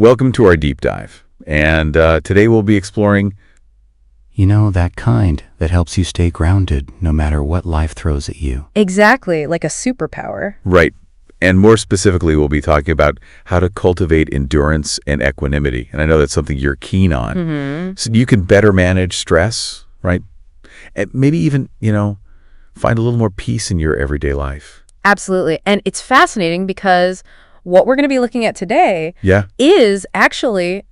Welcome to our deep dive. And today we'll be exploring... that kind that helps you stay grounded no matter what life throws at you. Exactly, like a superpower. Right. And more specifically, we'll be talking about how to cultivate endurance and equanimity. And I know that's something you're keen on. So you can better manage stress, right? And maybe even, find a little more peace in your everyday life. Absolutely. And it's fascinating because what we're going to be looking at today is actually,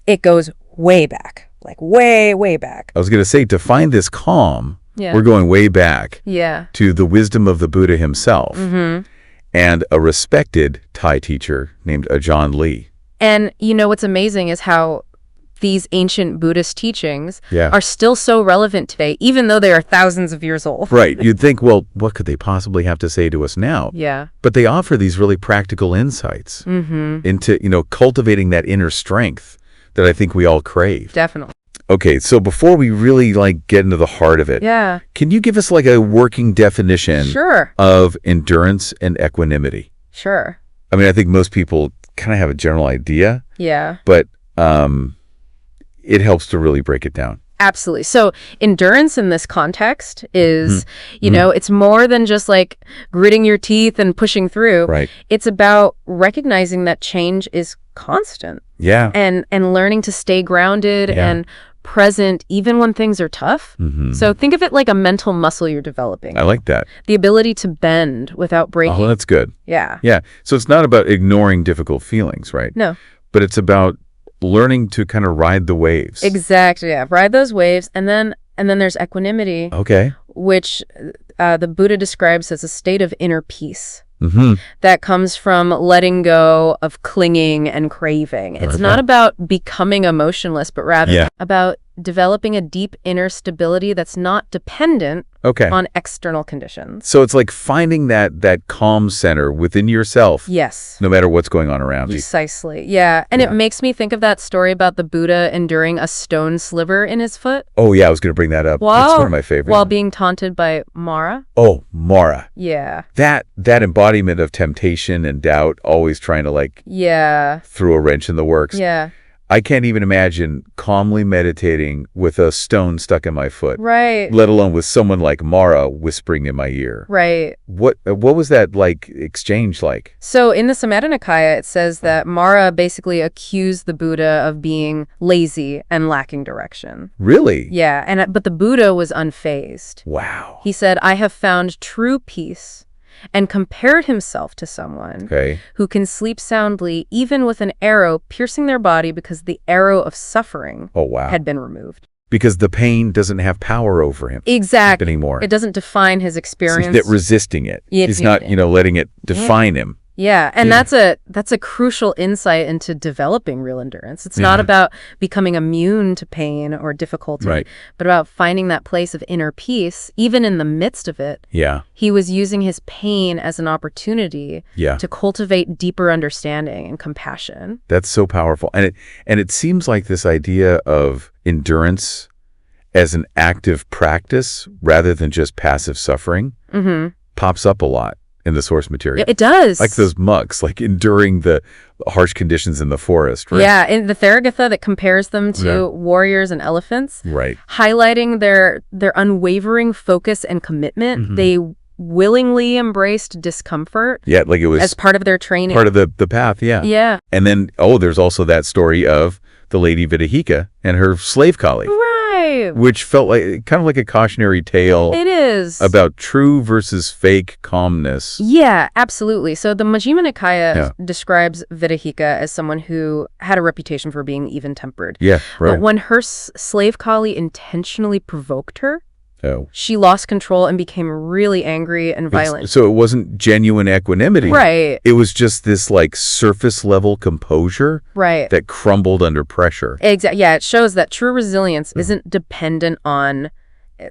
it goes way back, like way, way back. I was going to say, to find this calm, we're going way back to the wisdom of the Buddha himself and a respected Thai teacher named Ajahn Lee. And what's amazing is how these ancient Buddhist teachings are still so relevant today, even though they are thousands of years old. Right. You'd think, well, what could they possibly have to say to us now? Yeah. But they offer these really practical insights into, cultivating that inner strength that I think we all crave. Definitely. Okay, so before we really get into the heart of it, can you give us a working definition of endurance and equanimity? Sure. I mean, I think most people kind of have a general idea. Yeah. But it helps to really break it down. Absolutely. So endurance in this context is, it's more than just gritting your teeth and pushing through. Right. It's about recognizing that change is constant. Yeah. And learning to stay grounded and present even when things are tough. So think of it like a mental muscle you're developing. I like that. The ability to bend without breaking. Oh, that's good. Yeah. Yeah. So it's not about ignoring difficult feelings, right? No. But it's about learning to kind of ride the waves. Exactly. Yeah. Ride those waves. And then there's equanimity. Okay. Which the Buddha describes as a state of inner peace. That comes from letting go of clinging and craving. It's not about becoming emotionless, but rather about developing a deep inner stability that's not dependent on external conditions. So it's like finding that calm center within yourself. Yes. No matter what's going on around you. Precisely. Yeah. And it makes me think of that story about the Buddha enduring a stone sliver in his foot. Oh, yeah. I was going to bring that up. That's one of my favorites. While being taunted by Mara. Oh, Mara. Yeah. That embodiment of temptation and doubt, always trying to throw a wrench in the works. Yeah. I can't even imagine calmly meditating with a stone stuck in my foot. Right. Let alone with someone like Mara whispering in my ear. Right. What was that exchange like? So in the Samyutta Nikaya, it says that Mara basically accused the Buddha of being lazy and lacking direction. Really? Yeah. But the Buddha was unfazed. Wow. He said, "I have found true peace," and compared himself to someone who can sleep soundly even with an arrow piercing their body because the arrow of suffering had been removed. Because the pain doesn't have power over him anymore. It doesn't define his experience. He's not resisting it. He's not, letting it define him. Yeah, and that's a crucial insight into developing real endurance. It's not about becoming immune to pain or difficulty, but about finding that place of inner peace, even in the midst of it. Yeah. He was using his pain as an opportunity to cultivate deeper understanding and compassion. That's so powerful. And it seems like this idea of endurance as an active practice rather than just passive suffering pops up a lot in the source material. It does. Like those monks, enduring the harsh conditions in the forest, right? Yeah, in the Therigatha that compares them to warriors and elephants. Right. Highlighting their unwavering focus and commitment. They willingly embraced discomfort. Yeah, it was as part of their training. Part of the path, Yeah. And then, there's also that story of the lady Vidahika and her slave colleague. Right. Which felt kind of like a cautionary tale. It is. About true versus fake calmness. Yeah, absolutely. So the Majjhima Nikaya describes Vidahika as someone who had a reputation for being even-tempered. Yeah, right. But when her slave colleague intentionally provoked her, she lost control and became really angry and violent. So it wasn't genuine equanimity. Right. It was just this surface level composure that crumbled under pressure. Exactly. Yeah, it shows that true resilience isn't dependent on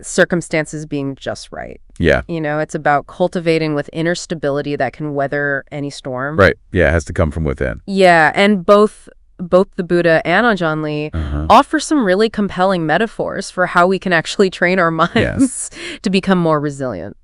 circumstances being just right. Yeah. It's about cultivating with inner stability that can weather any storm. Right. Yeah, it has to come from within. Yeah, and both the Buddha and Ajahn Lee offer some really compelling metaphors for how we can actually train our minds to become more resilient.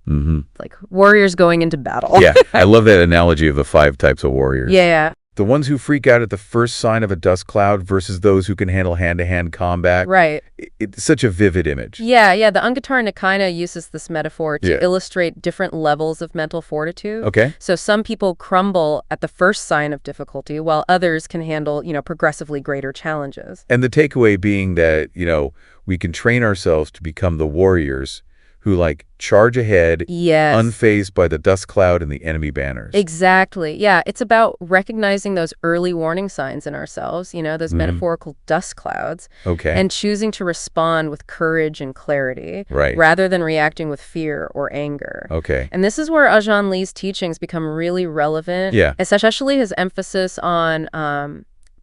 Like warriors going into battle. Yeah, I love that analogy of the 5 types of warriors. Yeah. The ones who freak out at the first sign of a dust cloud versus those who can handle hand-to-hand combat. Right. It's such a vivid image. Yeah. The 𝙀𝙖𝙖𝙞𝙀 uses this metaphor to Yeah. illustrate different levels of mental fortitude. Okay. So some people crumble at the first sign of difficulty, while others can handle, progressively greater challenges. And the takeaway being that, we can train ourselves to become the warriors who, charge ahead, Yes. unfazed by the dust cloud and the enemy banners. Exactly. Yeah, it's about recognizing those early warning signs in ourselves, those metaphorical dust clouds, Okay. and choosing to respond with courage and clarity, Right. rather than reacting with fear or anger. Okay. And this is where Ajahn Lee's teachings become really relevant, Yeah. especially his emphasis on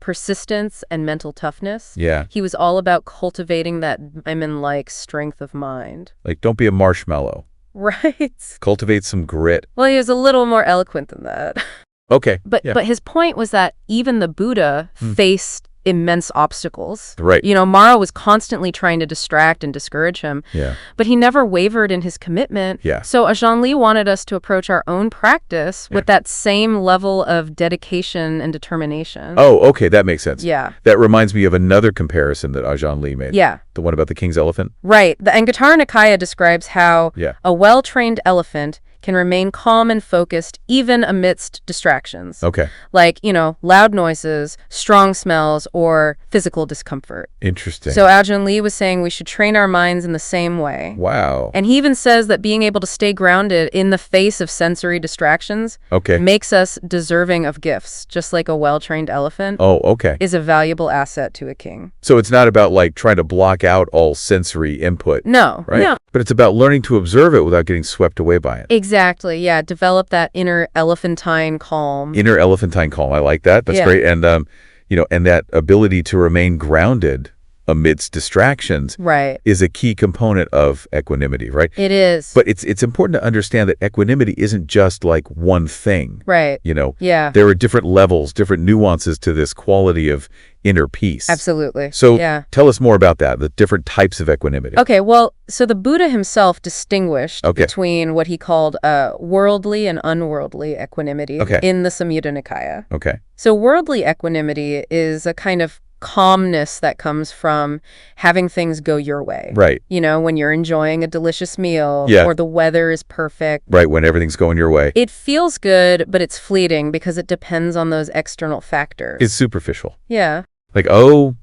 persistence and mental toughness. Yeah. He was all about cultivating that Diamond-like strength of mind. Don't be a marshmallow. Right. Cultivate some grit. Well, he was a little more eloquent than that. Okay. But yeah. but his point was that even the Buddha faced immense obstacles. Right. Mara was constantly trying to distract and discourage him, Yeah. but he never wavered in his commitment. Yeah. So Ajahn Lee wanted us to approach our own practice with that same level of dedication and determination. Oh, okay. That makes sense. Yeah. That reminds me of another comparison that Ajahn Lee made. Yeah. The one about the king's elephant. Right. The 𝙀𝙀𝙀𝙀 describes how Yeah. a well-trained elephant can remain calm and focused even amidst distractions. Okay. Like, loud noises, strong smells, or physical discomfort. Interesting. So Ajahn Lee was saying we should train our minds in the same way. Wow. And he even says that being able to stay grounded in the face of sensory distractions Okay. makes us deserving of gifts, just like a well-trained elephant Oh, okay. is a valuable asset to a king. So it's not about trying to block out all sensory input. No, Right? no. But it's about learning to observe it without getting swept away by it. Exactly, yeah. Develop that inner elephantine calm. Inner elephantine calm. I like that. That's Yeah. great. And, and that ability to remain grounded amidst distractions Right. is a key component of equanimity, right? It is. But it's important to understand that equanimity isn't just one thing. Right. Yeah. There are different levels, different nuances to this quality of inner peace. Absolutely. So yeah. tell us more about that, the different types of equanimity. Okay, well, so the Buddha himself distinguished Okay. between what he called worldly and unworldly equanimity Okay. in the Samyutta Nikaya. Okay. So worldly equanimity is a kind of calmness that comes from having things go your way. Right. When you're enjoying a delicious meal Yeah. or the weather is perfect. Right, when everything's going your way. It feels good, but it's fleeting because it depends on those external factors. It's superficial. Yeah. Oh,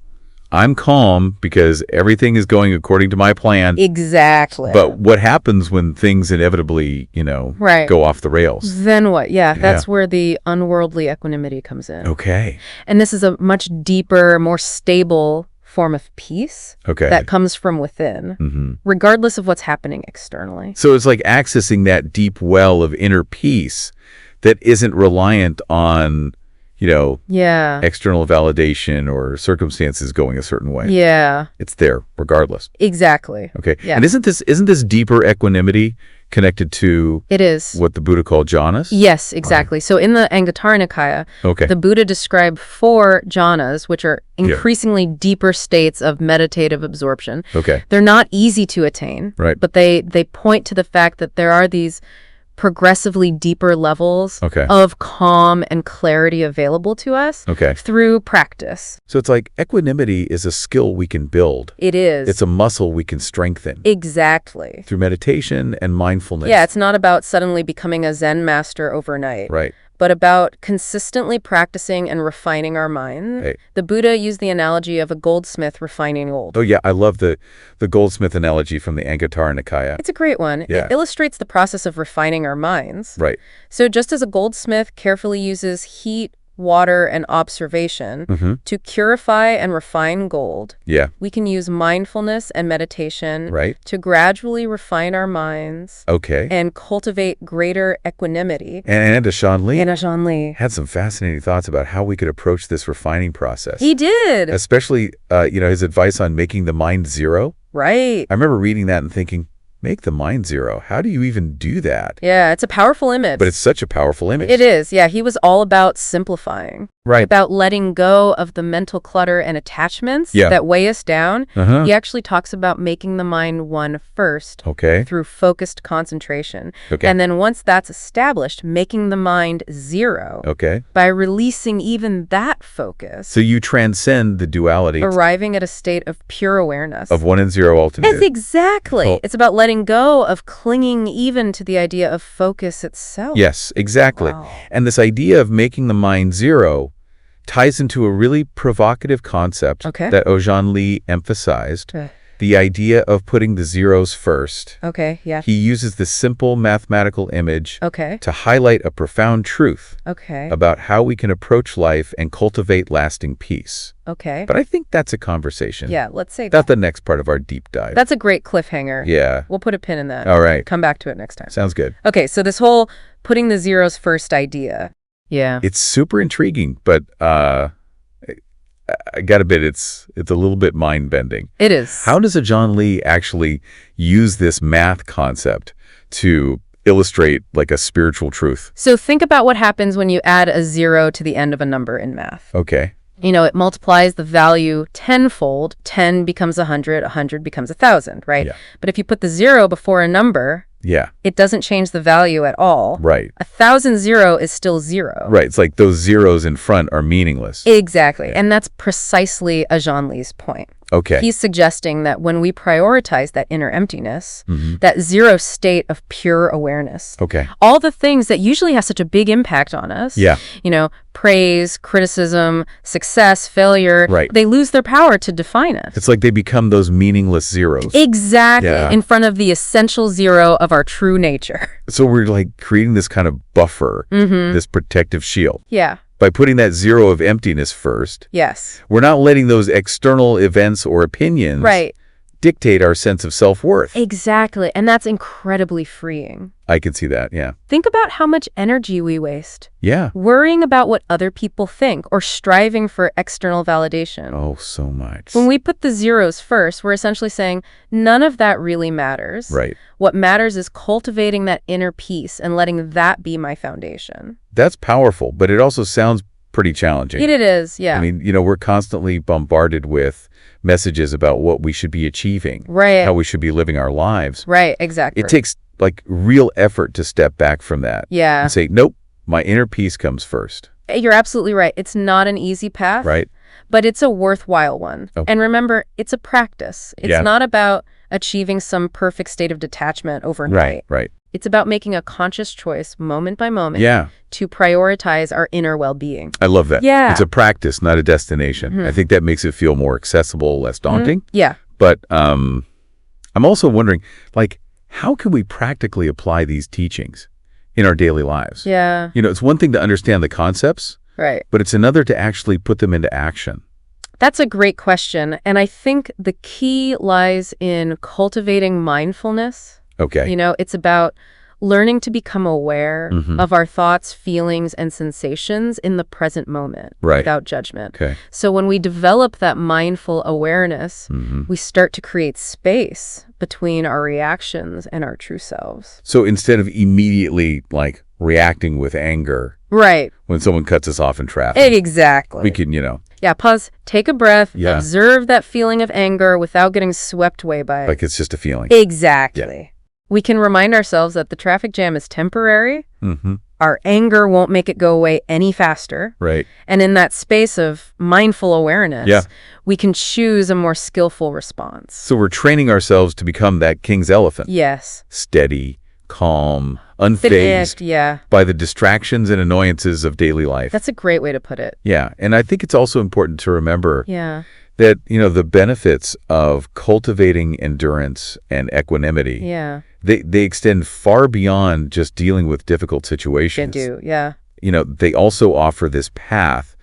I'm calm because everything is going according to my plan. Exactly. But what happens when things inevitably, Right. go off the rails? Then what? Yeah, that's Yeah. where the unworldly equanimity comes in. Okay. And this is a much deeper, more stable form of peace Okay. that comes from within, regardless of what's happening externally. So it's like accessing that deep well of inner peace that isn't reliant on, Yeah. external validation or circumstances going a certain way. Yeah. It's there regardless. Exactly. Okay. Yeah. And isn't this deeper equanimity connected to It is. what the Buddha called jhanas? Yes, exactly. So in the 𝙀𝙀𝙀𝙀 Nikaya, Okay. the Buddha described 4 jhanas, which are increasingly deeper states of meditative absorption. Okay. They're not easy to attain, Right. but they point to the fact that there are these progressively deeper levels Okay. of calm and clarity available to us Okay. through practice. So it's equanimity is a skill we can build. It is. It's a muscle we can strengthen Exactly. through meditation and mindfulness. Yeah, it's not about suddenly becoming a Zen master overnight. Right. But about consistently practicing and refining our mind. Right. The Buddha used the analogy of a goldsmith refining gold. Oh, yeah. I love the goldsmith analogy from the 𝙀𝙀𝙀𝙀 Nikaya. It's a great one. Yeah. It illustrates the process of refining our minds. Right. So just as a goldsmith carefully uses heat, water, and observation to purify and refine gold, Yeah. we can use mindfulness and meditation Right. to gradually refine our minds Okay. and cultivate greater equanimity. And Ajahn Lee And Ajahn Lee. had some fascinating thoughts about how we could approach this refining process. He did. Especially, his advice on making the mind zero. Right. I remember reading that and thinking, make the mind zero. How do you even do that? Yeah, it's a powerful image. But it's such a powerful image. It is. Yeah, he was all about simplifying. Right. about letting go of the mental clutter and attachments Yeah. that weigh us down. Uh-huh. He actually talks about making the mind one first Okay. through focused concentration. Okay. And then once that's established, making the mind zero Okay. by releasing even that focus, So you transcend the duality arriving at a state of pure awareness. of 1 and 0 alternative. It's exactly. Cool. It's about letting go of clinging even to the idea of focus itself. Yes, exactly. Wow. And this idea of making the mind zero ties into a really provocative concept Okay. that 𝙀𝙖𝙖𝙞𝙀 emphasized, Uh, the idea of putting the zeros first. Okay, yeah. He uses this simple mathematical image Okay. to highlight a profound truth Okay. about how we can approach life and cultivate lasting peace. Okay. But I think that's a conversation. Yeah, let's say That's the next part of our deep dive. that's a great cliffhanger. Yeah. We'll put a pin in that. All right. Come back to it next time. Sounds good. Okay, so this whole putting the zeros first idea. Yeah. It's super intriguing, but I gotta admit, it's a little bit mind-bending. It is. How does 𝙀𝙖𝙖𝙞 actually use this math concept to illustrate like a spiritual truth? So think about what happens when you add a zero to the end of a number in math. Okay. You know, it multiplies the value tenfold. 10 becomes 100, 100 becomes 1,000, right? Yeah. But if you put the zero before a number, Yeah. it doesn't change the value at all. Right. 1,000 zero is still zero. Right. It's like those zeros in front are meaningless. Exactly. And that's precisely 𝙀𝙖𝙖𝙞's point. Okay. He's suggesting that when we prioritize that inner emptiness, Mhm. that zero state of pure awareness, Okay. all the things that usually have such a big impact on us, Yeah. you know, praise, criticism, success, failure, Right. they lose their power to define us. It's like they become those meaningless zeros. Exactly. Yeah. In front of the essential zero of our true nature. So we're like creating this kind of buffer, Mm-hmm. this protective shield. Yeah. By putting that zero of emptiness first, Yes. we're not letting those external events or opinions Right. dictate our sense of self-worth. Exactly. And that's incredibly freeing. I can see that, yeah. Think about how much energy we waste Yeah. worrying about what other people think or striving for external validation. Oh, so much. When we put the zeros first, we're essentially saying none of that really matters. Right. What matters is cultivating that inner peace and letting that be my foundation. That's powerful, but it also sounds pretty challenging. It is, yeah. I mean, you know, we're constantly bombarded with messages about what we should be achieving, Right. how we should be living our lives. Right, exactly. It takes like real effort to step back from that Yeah. and say, nope, my inner peace comes first, You're absolutely right. It's not an easy path, right? but it's a worthwhile one. Oh. And remember, it's a practice. It's Yeah. not about achieving some perfect state of detachment overnight. Right. It's about making a conscious choice moment by moment Yeah, to prioritize our inner well-being. I love that. Yeah. It's a practice, not a destination. I think that makes it feel more accessible, less daunting. Yeah. But I'm also wondering, like, how can we practically apply these teachings in our daily lives? Yeah. You know, it's one thing to understand the concepts, Right. but it's another to actually put them into action. That's a great question. And I think the key lies in cultivating mindfulness. Okay. You know, it's about learning to become aware Mhm. of our thoughts, feelings, and sensations in the present moment Right. without judgment. Okay. So when we develop that mindful awareness, we start to create space between our reactions and our true selves. So instead of immediately, like, reacting with anger Right. when someone cuts us off in traffic, Exactly. we can, you know, Yeah, pause, take a breath, Yeah. observe that feeling of anger without getting swept away by it. like it's just a feeling. Exactly. We can remind ourselves that the traffic jam is temporary. Mm-hmm. Our anger won't make it go away any faster. Right. And in that space of mindful awareness, Yeah. we can choose a more skillful response. So we're training ourselves to become that king's elephant. Yes. Steady, calm, Fit unfazed yeah. by the distractions and annoyances of daily life. That's a great way to put it. Yeah. And I think it's also important to remember Yeah. that, you know, the benefits of cultivating endurance and equanimity, Yeah. they extend far beyond just dealing with difficult Can situations. do. Yeah. You know, they also offer this path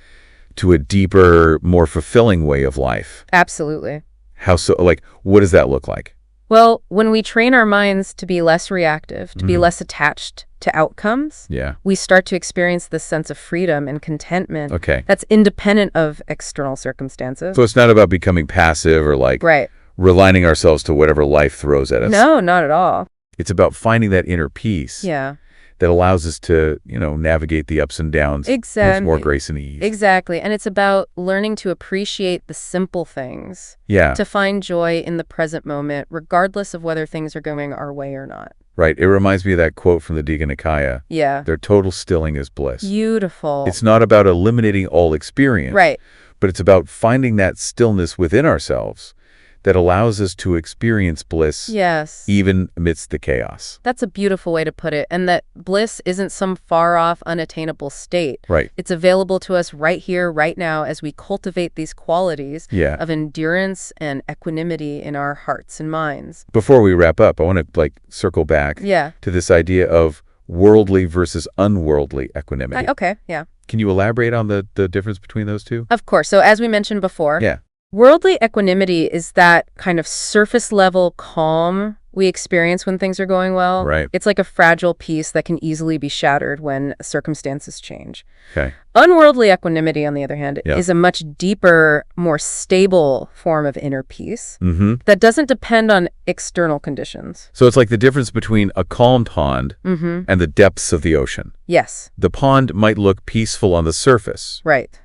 to a deeper, more fulfilling way of life. Absolutely. How so? Like, what does that look like? Well, when we train our minds to be less reactive, to be less attached to outcomes, Yeah. we start to experience this sense of freedom and contentment Okay. that's independent of external circumstances. So it's not about becoming passive or like Right. realigning ourselves to whatever life throws at us. No, not at all. It's about finding that inner peace Yeah. that allows us to, navigate the ups and downs with more grace and ease. Exactly. And it's about learning to appreciate the simple things. Yeah. To find joy in the present moment, regardless of whether things are going our way or not. Right. It reminds me of that quote from the 𝙀𝙢𝙖𝙞𝙀. Yeah. Their total stilling is bliss. Beautiful. It's not about eliminating all experience. Right. But it's about finding that stillness within ourselves that allows us to experience bliss. Yes. Even amidst the chaos. That's a beautiful way to put it. And that bliss isn't some far-off, unattainable state. Right. It's available to us right here, right now, as we cultivate these qualities of endurance and equanimity in our hearts and minds. Before we wrap up, I want to circle back to this idea of worldly versus unworldly equanimity. Okay, yeah. Can you elaborate on the difference between those two? Of course. So as we mentioned before, yeah. Worldly equanimity is that kind of surface level calm we experience when things are going well. Right. It's like a fragile piece that can easily be shattered when circumstances change. Okay. Unworldly equanimity, on the other hand, is a much deeper, more stable form of inner peace that doesn't depend on external conditions. So it's like the difference between a calm pond and the depths of the ocean. Yes. The pond might look peaceful on the surface. Right.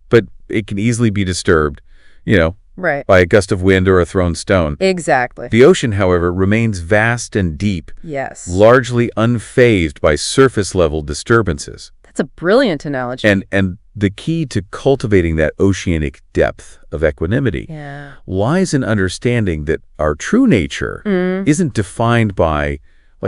But it can easily be disturbed, right, by a gust of wind or a thrown stone. Exactly. The ocean, however, remains vast and deep. Yes. Largely unfazed by surface-level disturbances. That's a brilliant analogy. And the key to cultivating that oceanic depth of equanimity lies in understanding that our true nature isn't defined by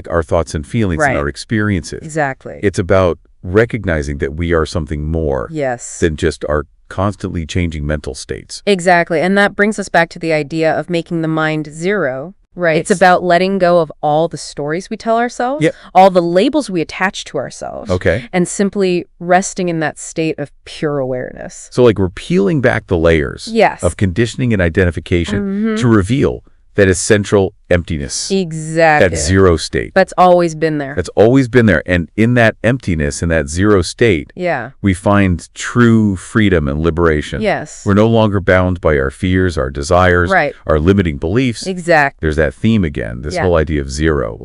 our thoughts and feelings and our experiences. Exactly. It's about recognizing that we are something more than just our constantly changing mental states. Exactly. And that brings us back to the idea of making the mind zero. Right. It's about letting go of all the stories we tell ourselves, all the labels we attach to ourselves, and simply resting in that state of pure awareness. So we're peeling back the layers of conditioning and identification to reveal that essential emptiness. Exactly. That zero state. That's always been there. That's always been there. And in that emptiness, in that zero state, we find true freedom and liberation. Yes. We're no longer bound by our fears, our desires, our limiting beliefs. Exactly. There's that theme again, this whole idea of zero.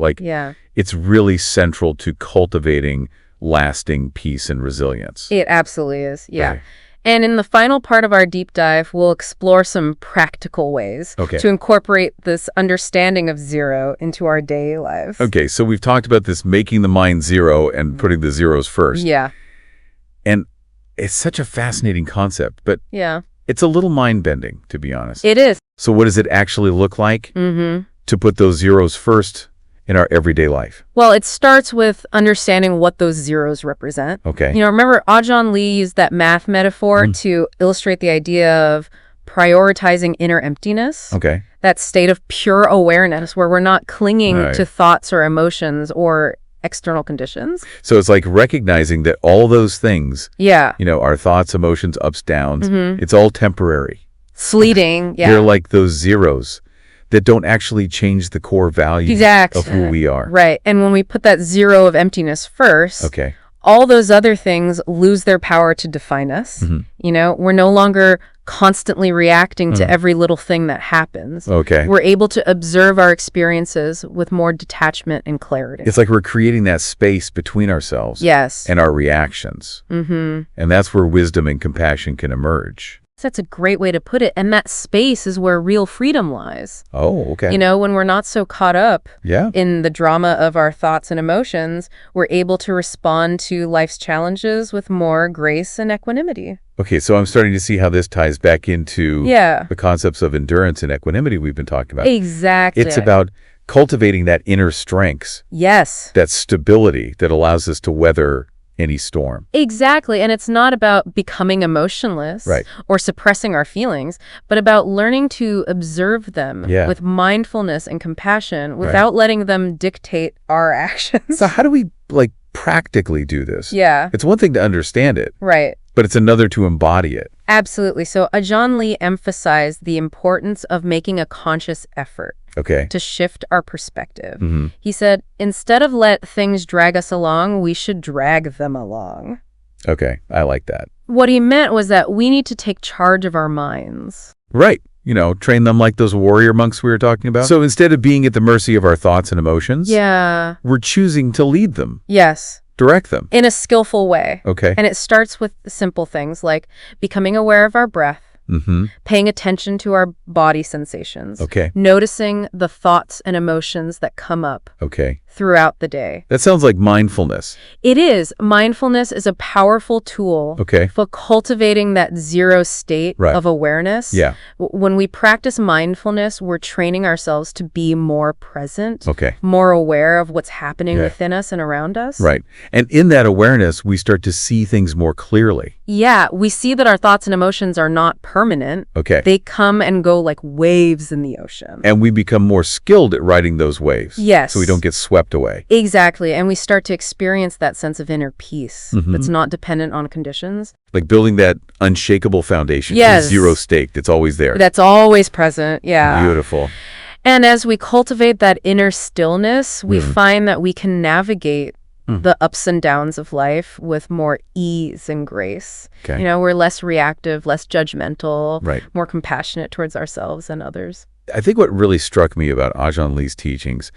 It's really central to cultivating lasting peace and resilience. It absolutely is. Yeah. Okay. And in the final part of our deep dive, we'll explore some practical ways to incorporate this understanding of zero into our daily lives. Okay, so we've talked about this making the mind zero and putting the zeros first. Yeah. And it's such a fascinating concept, but it's a little mind-bending, to be honest. It is. So what does it actually look like to put those zeros first in our everyday life? Well, it starts with understanding what those zeros represent. Okay. Remember 𝙀𝙢𝙖𝙞𝙀 used that math metaphor to illustrate the idea of prioritizing inner emptiness. Okay. That state of pure awareness where we're not clinging to thoughts or emotions or external conditions. So it's like recognizing that all those things, yeah, our thoughts, emotions, ups, downs, it's all temporary. Fleeting, yeah. They're like those zeros that don't actually change the core values of who we are. Right. And when we put that zero of emptiness first, all those other things lose their power to define us. We're no longer constantly reacting to every little thing that happens. We're able to observe our experiences with more detachment and clarity. It's like we're creating that space between ourselves and our reactions. And that's where wisdom and compassion can emerge. That's a great way to put it. And that space is where real freedom lies. Oh, okay. When we're not so caught up in the drama of our thoughts and emotions, we're able to respond to life's challenges with more grace and equanimity. Okay, so I'm starting to see how this ties back into the concepts of endurance and equanimity we've been talking about. Exactly. It's about cultivating that inner strength. Yes. That stability that allows us to weather any storm. Exactly. And it's not about becoming emotionless or suppressing our feelings, but about learning to observe them with mindfulness and compassion without letting them dictate our actions. So how do we practically do this? Yeah. It's one thing to understand it. Right. But it's another to embody it. Absolutely. So 𝙀𝙢𝙖𝙞𝙀 emphasized the importance of making a conscious effort to shift our perspective. He said, instead of let things drag us along, we should drag them along. Okay, I like that. What he meant was that we need to take charge of our minds. Right. train them like those warrior monks we were talking about. So instead of being at the mercy of our thoughts and emotions, we're choosing to lead them. Yes. Direct them. In a skillful way. Okay. And it starts with simple things like becoming aware of our breath, paying attention to our body sensations, noticing the thoughts and emotions that come up throughout the day. That sounds like mindfulness. It is. Mindfulness is a powerful tool for cultivating that zero state of awareness. Yeah. When we practice mindfulness, we're training ourselves to be more present, more aware of what's happening within us and around us. Right. And in that awareness, we start to see things more clearly. Yeah, we see that our thoughts and emotions are not permanent. They come and go like waves in the ocean. And we become more skilled at riding those waves. Yes. So we don't get swept away. Exactly. And we start to experience that sense of inner peace that's not dependent on conditions. Like building that unshakable foundation. Yes. Zero stake that's always there. That's always present. Yeah. Beautiful. And as we cultivate that inner stillness, we find that we can navigate the ups and downs of life with more ease and grace. We're less reactive, less judgmental, more compassionate towards ourselves and others. I think what really struck me about Ajahn Lee's teachings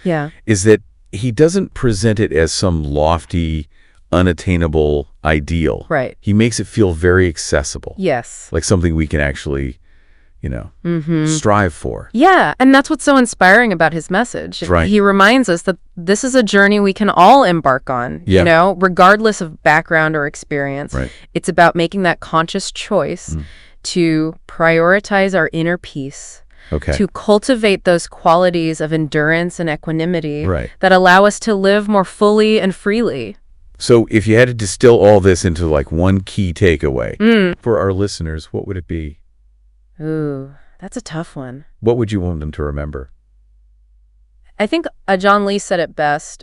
is that he doesn't present it as some lofty, unattainable ideal. He makes it feel very accessible. Yes. Like something we can actually, strive for. Yeah, and that's what's so inspiring about his message. He reminds us that this is a journey we can all embark on, regardless of background or experience. It's about making that conscious choice to prioritize our inner peace, to cultivate those qualities of endurance and equanimity that allow us to live more fully and freely. So if you had to distill all this into like one key takeaway for our listeners, what would it be? Ooh, that's a tough one. What would you want them to remember? I think Ajahn Lee said it best.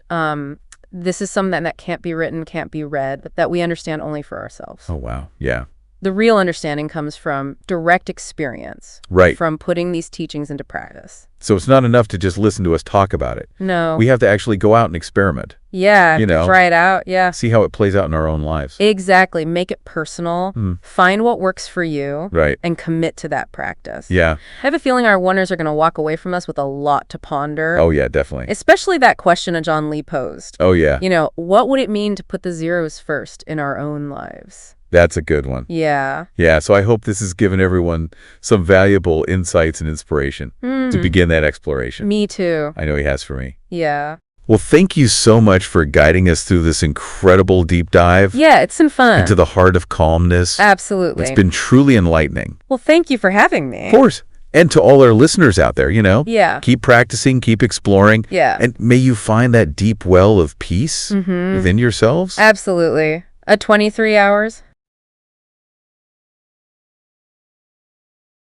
This is something that can't be written, can't be read, that we understand only for ourselves. Oh, wow. Yeah. The real understanding comes from direct experience. From putting these teachings into practice. So it's not enough to just listen to us talk about it. No. We have to actually go out and experiment. Yeah. Try it out. Yeah. See how it plays out in our own lives. Exactly. Make it personal. Find what works for you. Right. And commit to that practice. Yeah. I have a feeling our wonders are going to walk away from us with a lot to ponder. Oh, yeah, definitely. Especially that question Ajahn Lee posed. Oh, yeah. What would it mean to put the zeros first in our own lives? That's a good one. Yeah. Yeah, so I hope this has given everyone some valuable insights and inspiration to begin that exploration. Me too. I know he has for me. Yeah. Well, thank you so much for guiding us through this incredible deep dive. Yeah, it's been fun. Into the heart of calmness. Absolutely. It's been truly enlightening. Well, thank you for having me. Of course. And to all our listeners out there, Yeah. Keep practicing, keep exploring. Yeah. And may you find that deep well of peace within yourselves. Absolutely. 23 hours.